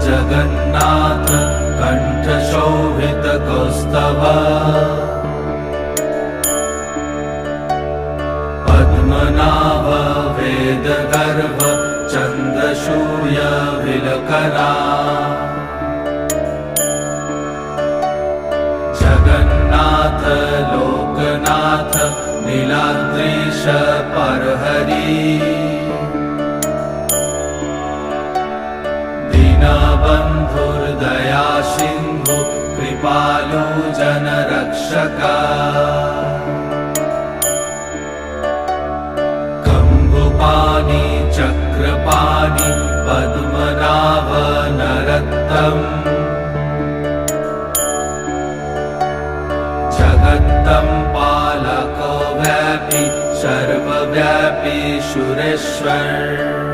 जगन्नाथ कण्ठशोभितकौस्तभ पद्मनाभ वेदगर्भ चन्द्रसूर्यविलकना जगन्नाथ लोकनाथ नीलाद्रीश परहरि दीनबन्धुर्दया सिन्धु कृपालु जनरक्षका कम्बुपाणि चक्रपाणि पद्मनाभ नरोत्तम जगत्तं पालको व्यापी सर्वव्यापी सुरेश्वर